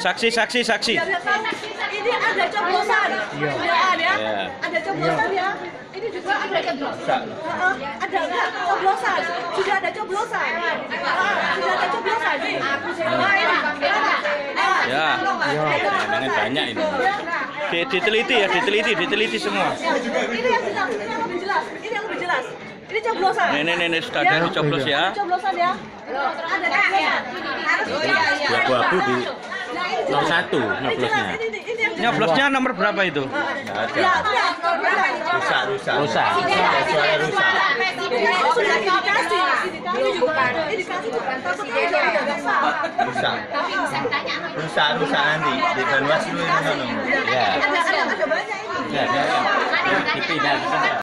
Saksi, saksi, saksi. Ini ada coblosan. Ya. Ada coblosan ya. Ini juga ada coblosan. Ada enggak coblosan? Sudah ada coblosan. Sudah ada coblosan. Ya. Dengan banyak ini. Diteliti ya, diteliti semua. Ini yang jelas, ini yang lebih jelas. Ini yang lebih jelas. Ini coblosan. Ini sudah ada coblos ya. Coblosan ya. Ada coblosan. Ya abu-abu di 01 nyoblosnya. Nyoblosnya nomor berapa itu? Rusak. Sudah dikasih. Ini bukan. Ini dikasih bukan. Rusak nanti di Banyuwangi itu. Ada banyak ini. Ya. Dipindah.